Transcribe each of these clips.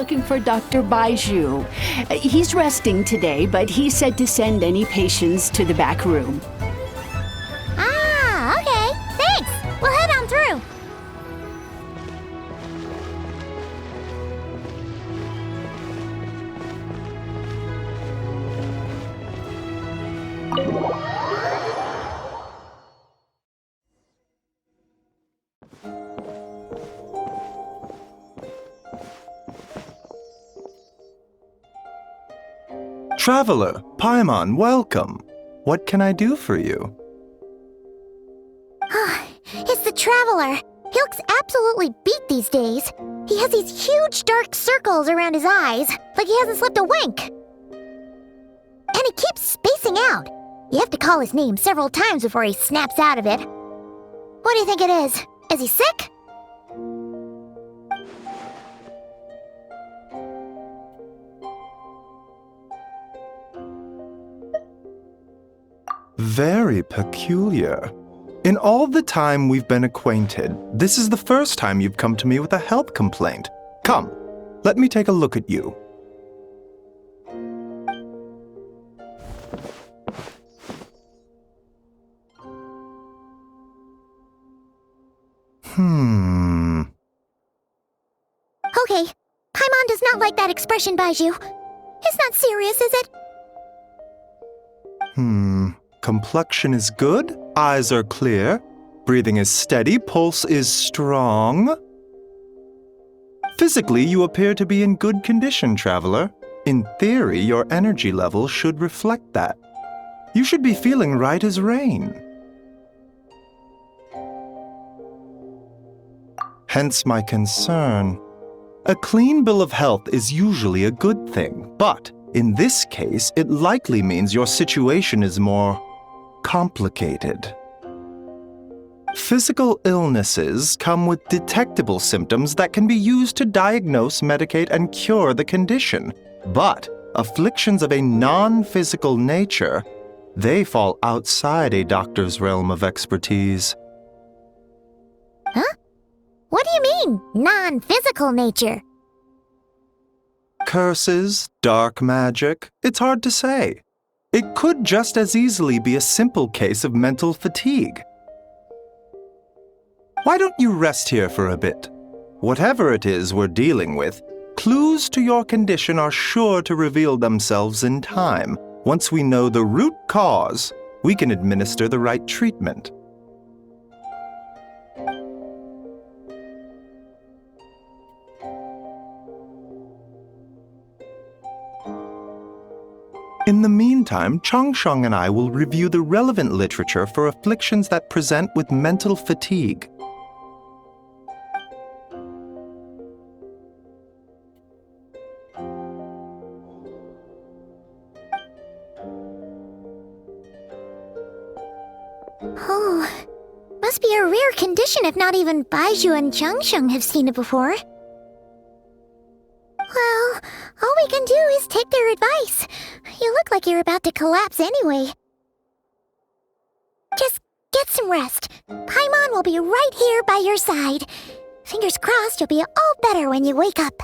looking for Dr. Baiju. He's resting today, but he said to send any patients to the back room. Ah, okay. Thanks. We'll head on through. Traveler, Paimon, welcome. What can I do for you? It's the Traveler. He looks absolutely beat these days. He has these huge dark circles around his eyes, like he hasn't slept a wink. And he keeps spacing out. You have to call his name several times before he snaps out of it. What do you think it is? Is he sick? Very peculiar. In all the time we've been acquainted, this is the first time you've come to me with a health complaint. Come, let me take a look at you. Okay, Paimon does not like that expression, Baiju. It's not serious, is it? Complexion is good, eyes are clear, breathing is steady, pulse is strong. Physically, you appear to be in good condition, Traveler. In theory, your energy level should reflect that. You should be feeling right as rain. Hence my concern. A clean bill of health is usually a good thing, but in this case, it likely means your situation is more complicated. Physical illnesses come with detectable symptoms that can be used to diagnose, medicate, and cure the condition. But afflictions of a non-physical nature, they fall outside a doctor's realm of expertise. Huh? What do you mean, non-physical nature? Curses, dark magic, it's hard to say. It could just as easily be a simple case of mental fatigue. Why don't you rest here for a bit? Whatever it is we're dealing with, clues to your condition are sure to reveal themselves in time. Once we know the root cause, we can administer the right treatment. In the meantime, Changsheng and I will review the relevant literature for afflictions that present with mental fatigue. Oh, must be a rare condition if not even Baiju and Changsheng have seen it before. Well, all we can do is take their advice. You look like you're about to collapse anyway. Just get some rest. Paimon will be right here by your side. Fingers crossed you'll be all better when you wake up.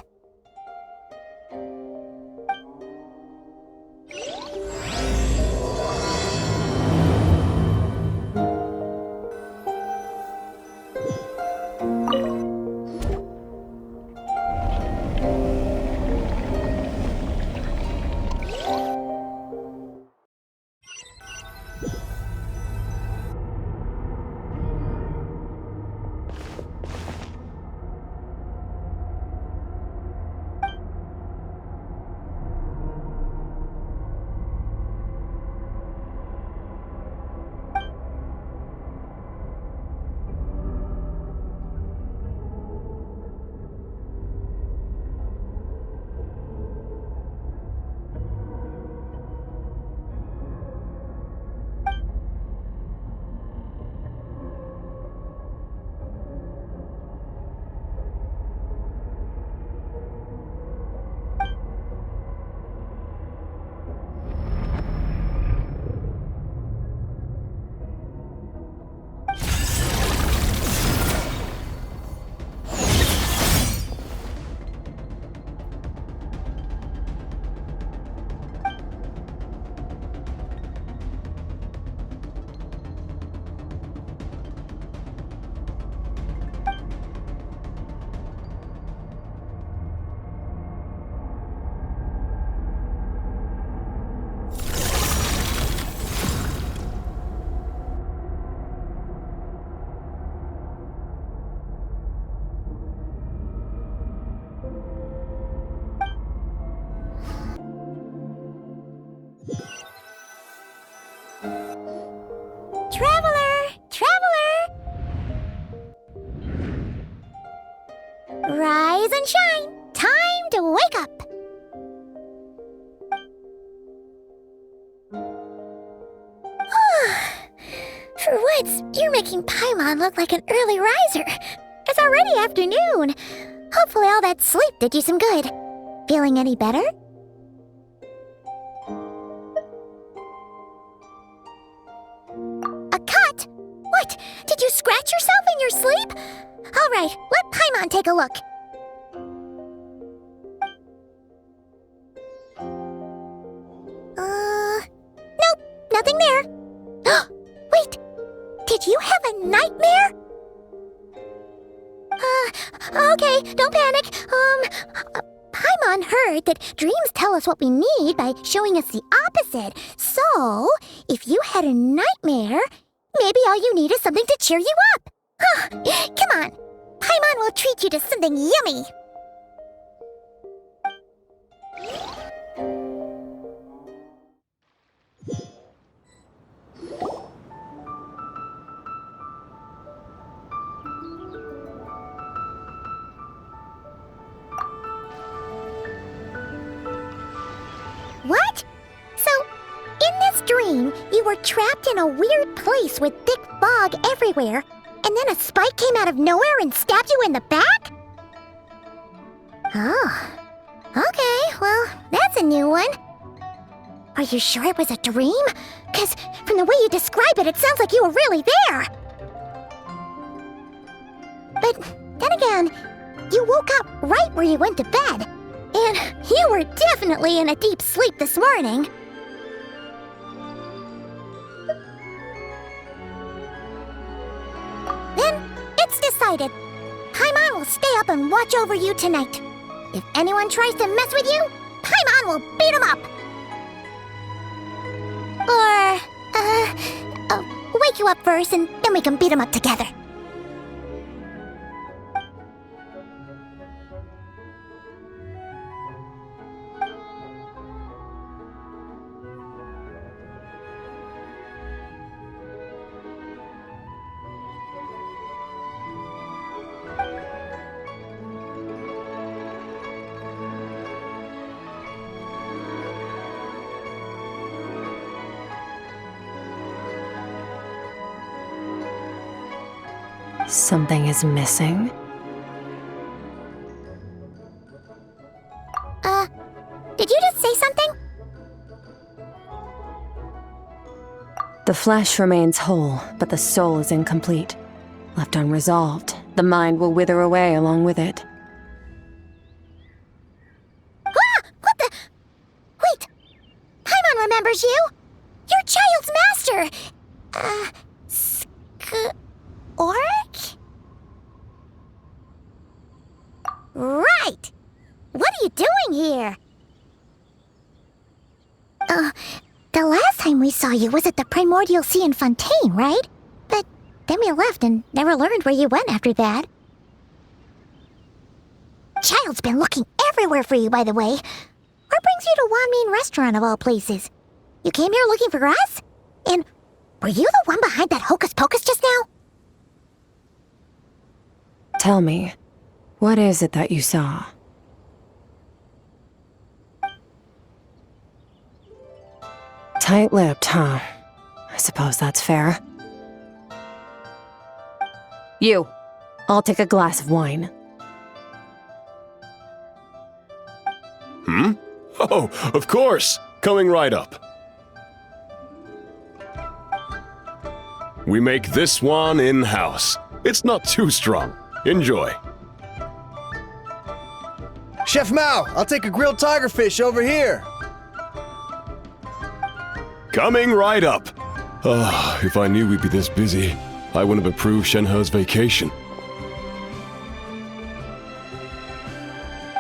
For once, you're making Paimon look like an early riser. It's already afternoon. Hopefully all that sleep did you some good. Feeling any better? A cut? What? Did you scratch yourself in your sleep? All right, let Paimon take a look. Nope, nothing there. Wait, did you have a nightmare? Okay, don't panic. Paimon heard that dreams tell us what we need by showing us the opposite. So, if you had a nightmare, maybe all you need is something to cheer you up. Come on, Paimon will treat you to something yummy. What? So, in this dream, you were trapped in a weird place with thick fog everywhere, and then a spike came out of nowhere and stabbed you in the back? Oh. Okay, well, that's a new one. Are you sure it was a dream? 'Cause from the way you describe it, it sounds like you were really there. But then again, you woke up right where you went to bed. And you were definitely in a deep sleep this morning. Then, it's decided. Paimon will stay up and watch over you tonight. If anyone tries to mess with you, Paimon will beat him up. Or, wake you up first and then we can beat him up together. Something is missing. Did you just say something? The flesh remains whole, but the soul is incomplete. Left unresolved, the mind will wither away along with it. Ah! What the? Wait! Paimon remembers you! You're Child's master! Skirk? Right! What are you doing here? The last time we saw you was at the Primordial Sea in Fontaine, right? But then we left and never learned where you went after that. Child's been looking everywhere for you, by the way. What brings you to Wanmean Restaurant of all places? You came here looking for us? And were you the one behind that hocus pocus just now? Tell me, what is it that you saw? Tight-lipped, huh? I suppose that's fair. You, I'll take a glass of wine. Oh, of course! Coming right up. We make this one in-house. It's not too strong. Enjoy. Chef Mao, I'll take a grilled tigerfish over here. Coming right up. If I knew we'd be this busy, I wouldn't have approved Shenhe's vacation.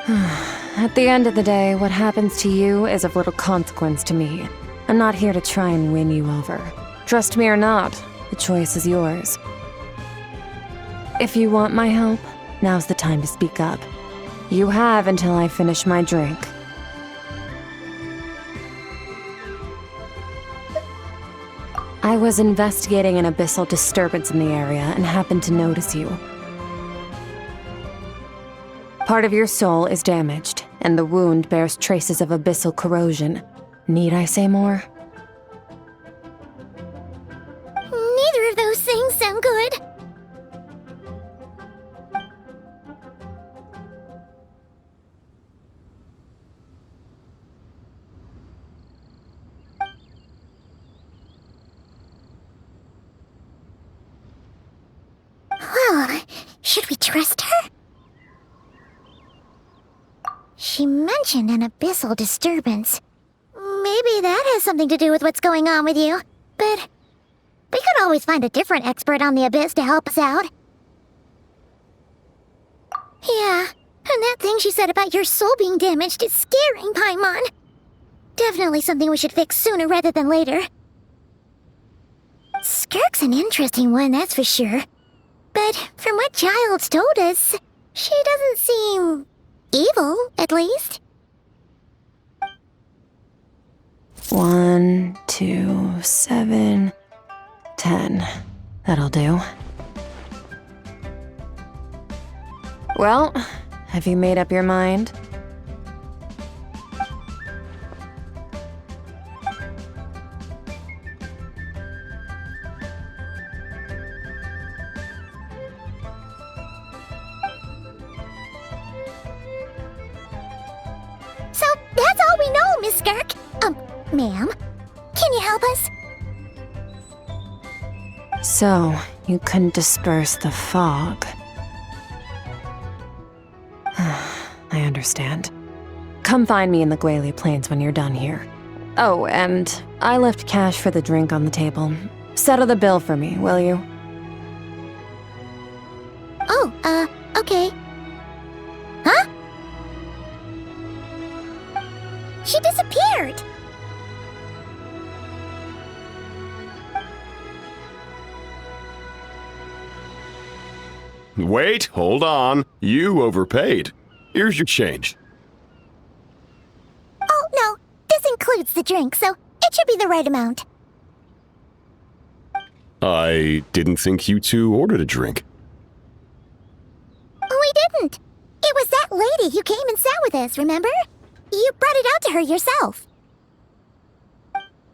At the end of the day, what happens to you is of little consequence to me. I'm not here to try and win you over. Trust me or not, the choice is yours. If you want my help, now's the time to speak up. You have until I finish my drink. I was investigating an abyssal disturbance in the area and happened to notice you. Part of your soul is damaged, and the wound bears traces of abyssal corrosion. Need I say more? Neither of Should we trust her? She mentioned an abyssal disturbance. Maybe that has something to do with what's going on with you. But we could always find a different expert on the abyss to help us out. Yeah, and that thing she said about your soul being damaged is scaring, Paimon. Definitely something we should fix sooner rather than later. Skirk's an interesting one, that's for sure. But from what Childs told us, she doesn't seem evil, at least. 1, 2, 7, 10. That'll do. Well, have you made up your mind? So that's all we know, Miss Skirk. Ma'am, can you help us? So, you can disperse the fog. I understand. Come find me in the Guili Plains when you're done here. Oh, and I left cash for the drink on the table. Settle the bill for me, will you? Oh, okay. Huh? She disappeared! Wait, hold on. You overpaid. Here's your change. Oh, no. This includes the drink, so it should be the right amount. I didn't think you two ordered a drink. We didn't. It was that lady who came and sat with us, remember? You brought it out to her yourself.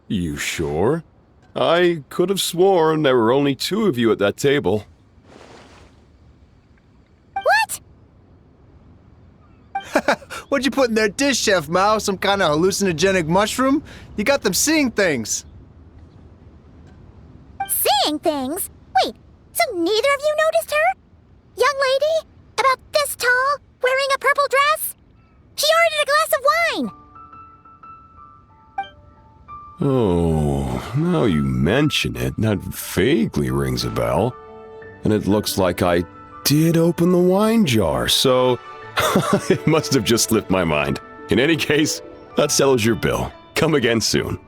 You sure? I could have sworn there were only 2 of you at that table. What? What'd you put in their dish, Chef Mao? Some kind of hallucinogenic mushroom? You got them seeing things. Seeing things? Wait, so neither of you noticed her? Young lady? About this tall, wearing a purple dress? She ordered a glass of wine! Oh, now you mention it, that vaguely rings a bell. And it looks like I did open the wine jar, so it must have just slipped my mind. In any case, that settles your bill. Come again soon.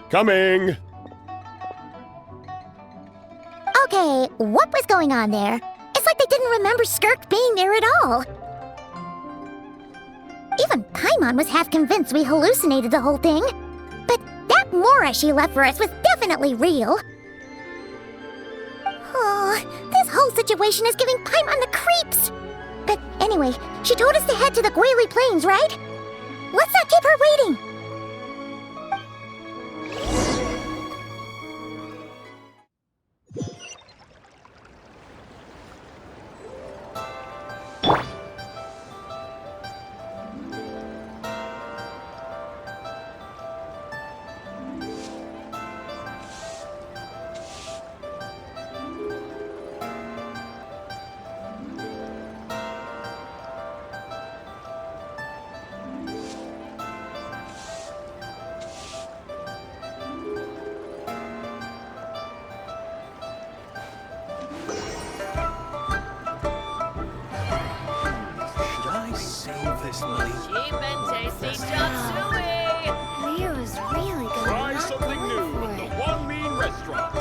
Coming! Okay, what was going on there? It's like they didn't remember Skirk being there at all. Even Paimon was half convinced we hallucinated the whole thing. But that Mora she left for us was definitely real. Oh, this whole situation is giving Paimon the creeps. But anyway, she told us to head to the Guili Plains, right? Let's not keep her waiting. Cheap and tasty chop suey! Leo's really good. Try something new with the One Mean Restaurant.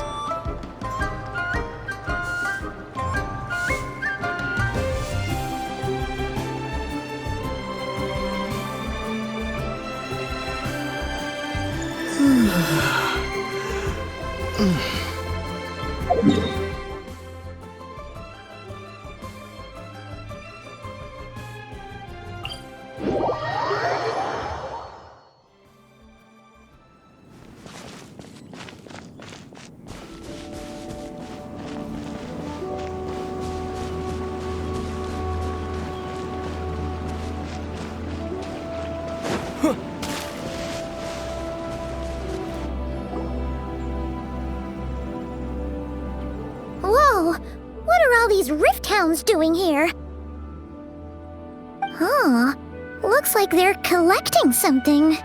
hounds doing here? Huh. Looks like they're collecting something.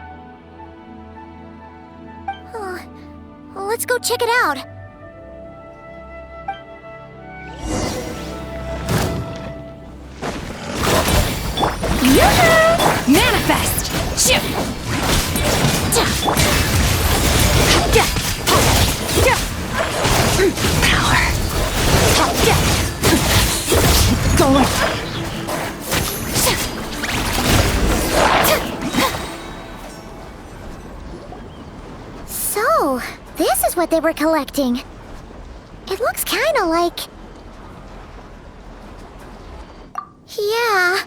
Let's go check it out. Yoo-hoo! Manifest! Ship! Power! Going! So, this is what they were collecting. It looks kinda like... Yeah.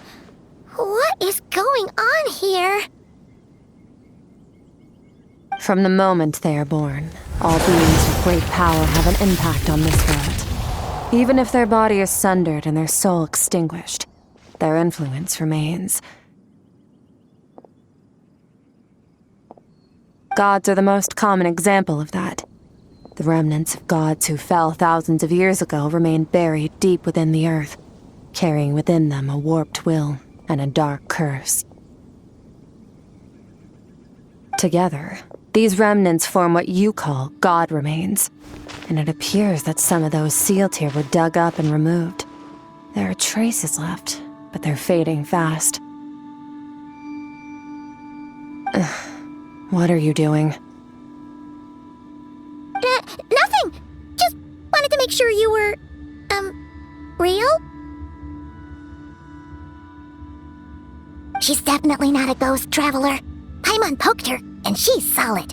What is going on here? From the moment they are born, all beings with great power have an impact on this world. Even if their body is sundered and their soul extinguished, their influence remains. Gods are the most common example of that. The remnants of gods who fell thousands of years ago remain buried deep within the earth, carrying within them a warped will and a dark curse. Together, these remnants form what you call god remains, and it appears that some of those sealed here were dug up and removed. There are traces left, but they're fading fast. What are you doing? Nothing! Just wanted to make sure you were, real? She's definitely not a ghost traveler. Paimon poked her, and she's solid.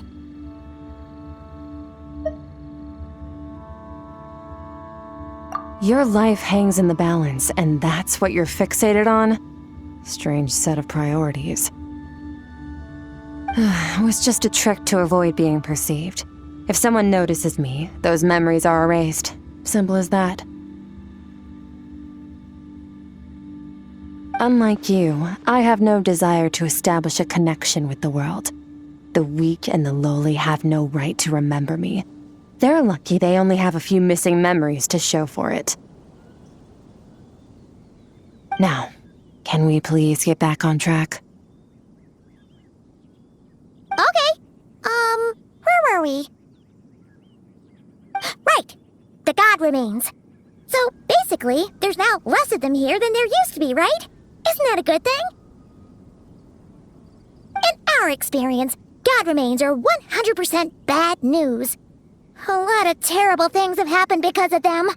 Your life hangs in the balance, and that's what you're fixated on? Strange set of priorities. It was just a trick to avoid being perceived. If someone notices me, those memories are erased. Simple as that. Unlike you, I have no desire to establish a connection with the world. The weak and the lowly have no right to remember me. They're lucky they only have a few missing memories to show for it. Now, can we please get back on track? Okay. Where were we? Right. The god remains. So, basically, there's now less of them here than there used to be, right? Isn't that a good thing? In our experience, god remains are 100% bad news. A lot of terrible things have happened because of them.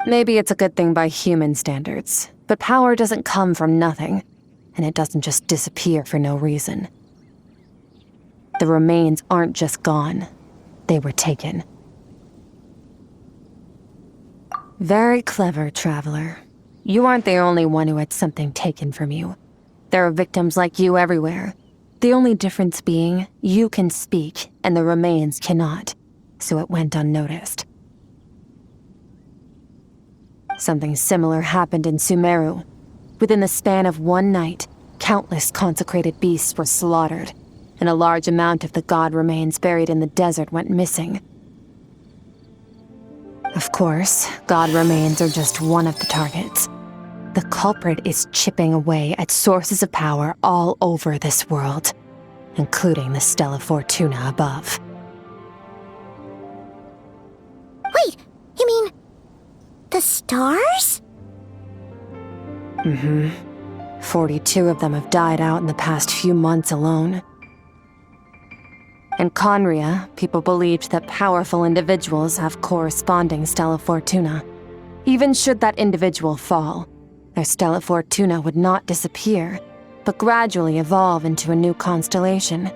Maybe it's a good thing by human standards, but power doesn't come from nothing, and it doesn't just disappear for no reason. The remains aren't just gone, they were taken. Very clever, traveler. You aren't the only one who had something taken from you. There are victims like you everywhere. The only difference being, you can speak, and the remains cannot, so it went unnoticed. Something similar happened in Sumeru. Within the span of one night, countless consecrated beasts were slaughtered, and a large amount of the god remains buried in the desert went missing. Of course, god remains are just one of the targets. The culprit is chipping away at sources of power all over this world, including the Stella Fortuna above. Wait, you mean... the stars? 42 of them have died out in the past few months alone. In Conria, people believed that powerful individuals have corresponding Stella Fortuna. Even should that individual fall, their Stella Fortuna would not disappear, but gradually evolve into a new constellation.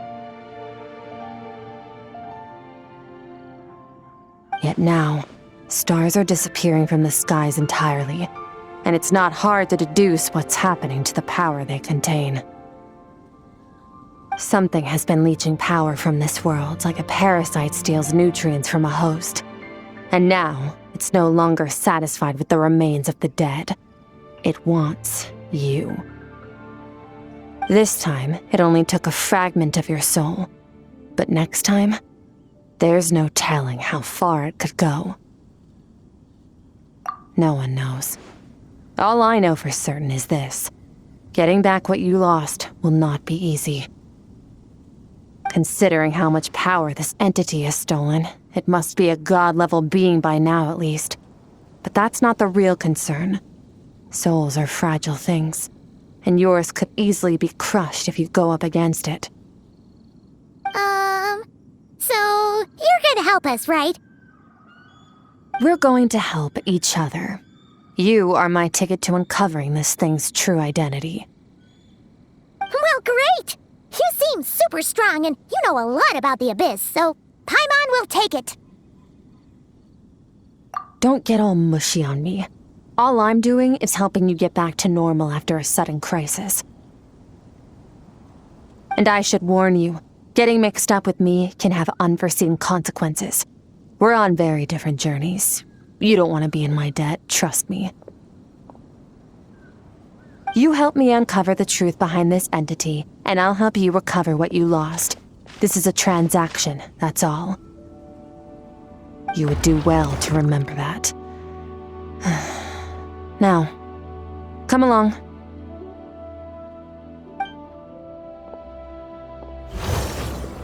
Yet now, stars are disappearing from the skies entirely, and it's not hard to deduce what's happening to the power they contain. Something has been leeching power from this world like a parasite steals nutrients from a host. And now, it's no longer satisfied with the remains of the dead. It wants you. This time, it only took a fragment of your soul. But next time, there's no telling how far it could go. No one knows. All I know for certain is this. Getting back what you lost will not be easy. Considering how much power this entity has stolen, it must be a god-level being by now at least. But that's not the real concern. Souls are fragile things, and yours could easily be crushed if you go up against it. So you're gonna help us, right? We're going to help each other. You are my ticket to uncovering this thing's true identity. Well, great! You seem super strong and you know a lot about the Abyss, so Paimon will take it. Don't get all mushy on me. All I'm doing is helping you get back to normal after a sudden crisis. And I should warn you, getting mixed up with me can have unforeseen consequences. We're on very different journeys. You don't want to be in my debt, trust me. You help me uncover the truth behind this entity, and I'll help you recover what you lost. This is a transaction, that's all. You would do well to remember that. Now, come along.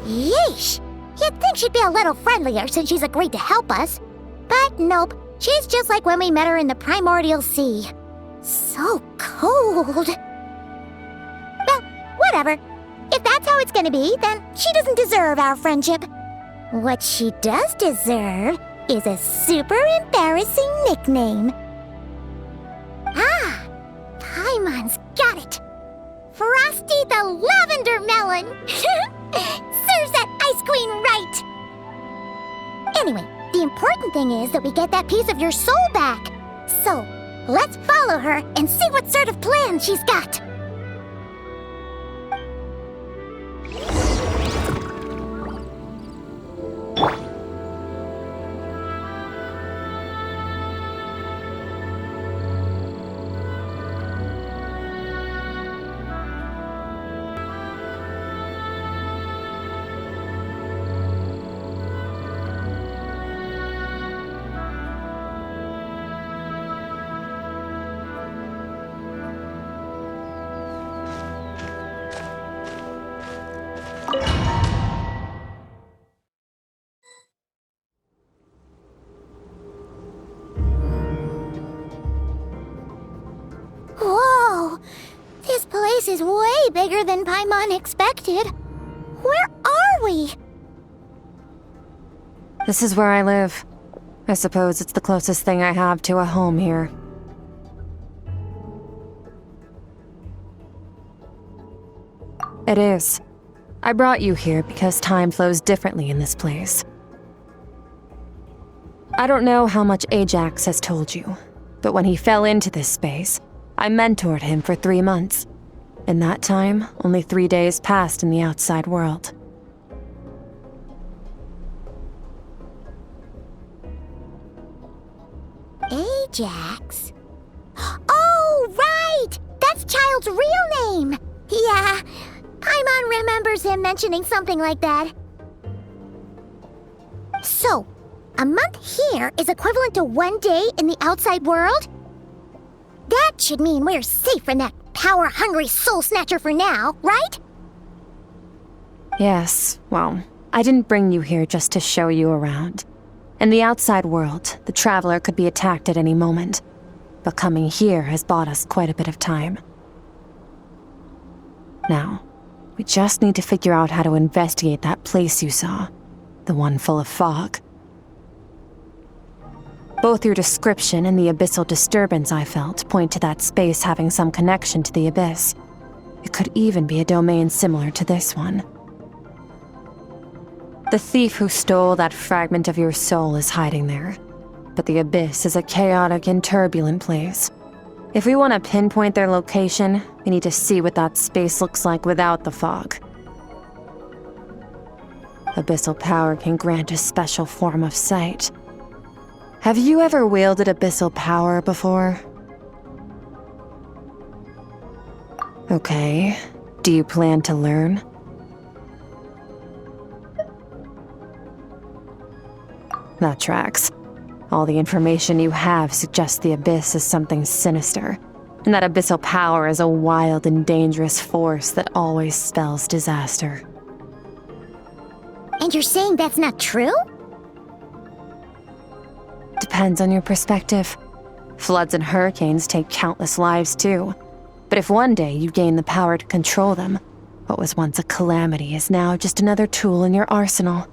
Yeesh! You'd think she'd be a little friendlier since she's agreed to help us. But nope, she's just like when we met her in the primordial sea. So cold. Well, whatever. If that's how it's gonna be, then she doesn't deserve our friendship. What she does deserve is a super embarrassing nickname. Ah, Paimon's got it. Frosty the Lavender Melon. Serves that ice queen right. Anyway, the important thing is that we get that piece of your soul back. So, let's follow her and see what sort of plan she's got. Whoa! This place is way bigger than Paimon expected. Where are we? This is where I live. I suppose it's the closest thing I have to a home here. It is. I brought you here because time flows differently in this place. I don't know how much Ajax has told you, but when he fell into this space, I mentored him for 3 months. In that time, only 3 days passed in the outside world. Ajax? Oh, right! That's Child's real name! Yeah, Paimon remembers him mentioning something like that. So, a month here is equivalent to 1 day in the outside world? That should mean we're safe from that power-hungry soul snatcher for now, right? Yes, well, I didn't bring you here just to show you around. In the outside world, the Traveler could be attacked at any moment, but coming here has bought us quite a bit of time. Now, we just need to figure out how to investigate that place you saw, the one full of fog. Both your description and the abyssal disturbance I felt point to that space having some connection to the Abyss. It could even be a domain similar to this one. The thief who stole that fragment of your soul is hiding there, but the Abyss is a chaotic and turbulent place. If we want to pinpoint their location, we need to see what that space looks like without the fog. Abyssal power can grant a special form of sight. Have you ever wielded abyssal power before? Okay. Do you plan to learn? That tracks. All the information you have suggests the Abyss is something sinister, and that abyssal power is a wild and dangerous force that always spells disaster. And you're saying that's not true? Depends on your perspective. Floods and hurricanes take countless lives too. But if one day you gain the power to control them, what was once a calamity is now just another tool in your arsenal.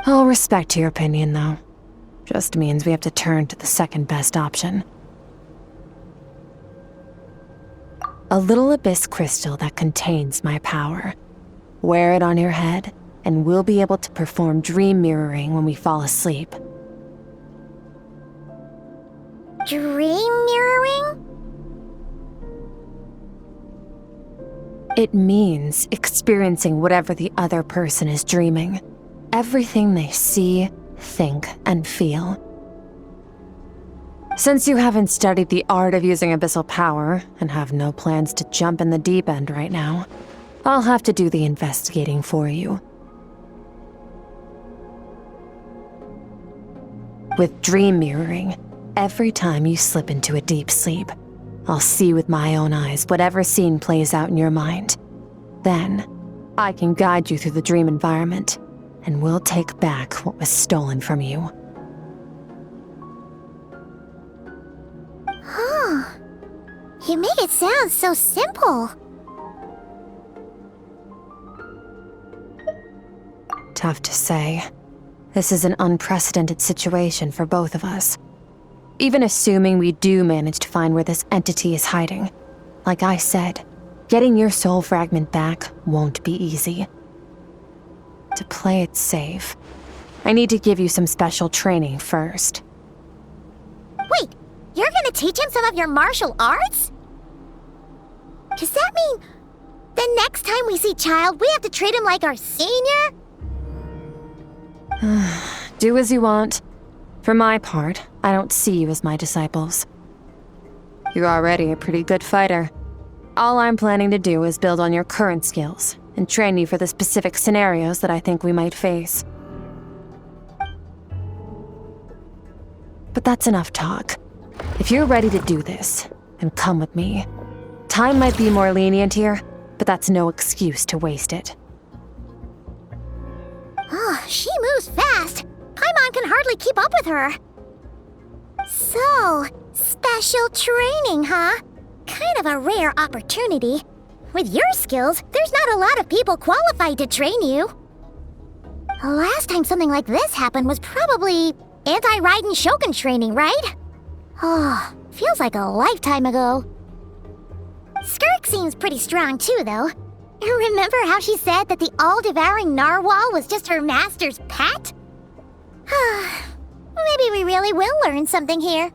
I'll respect your opinion, though. Just means we have to turn to the second best option. A little abyss crystal that contains my power. Wear it on your head, and we'll be able to perform dream mirroring when we fall asleep. Dream mirroring? It means experiencing whatever the other person is dreaming. Everything they see, think, and feel. Since you haven't studied the art of using abyssal power, and have no plans to jump in the deep end right now, I'll have to do the investigating for you. With dream mirroring, every time you slip into a deep sleep, I'll see with my own eyes whatever scene plays out in your mind. Then, I can guide you through the dream environment, and we'll take back what was stolen from you. Huh. You make it sound so simple. Tough to say. This is an unprecedented situation for both of us. Even assuming we do manage to find where this entity is hiding, like I said, getting your soul fragment back won't be easy. To play it safe, I need to give you some special training first. Wait, you're gonna teach him some of your martial arts? Does that mean the next time we see Child, we have to treat him like our senior? Do as you want. For my part, I don't see you as my disciples. You're already a pretty good fighter. All I'm planning to do is build on your current skills and train you for the specific scenarios that I think we might face. But that's enough talk. If you're ready to do this, then come with me. Time might be more lenient here, but that's no excuse to waste it. Oh, she moves fast. Paimon can hardly keep up with her. So, special training, huh? Kind of a rare opportunity. With your skills, there's not a lot of people qualified to train you. The last time something like this happened was probably anti-Raiden Shogun training, right? Oh, feels like a lifetime ago. Skirk seems pretty strong too, though. Remember how she said that the all-devouring narwhal was just her master's pet? Maybe we really will learn something here.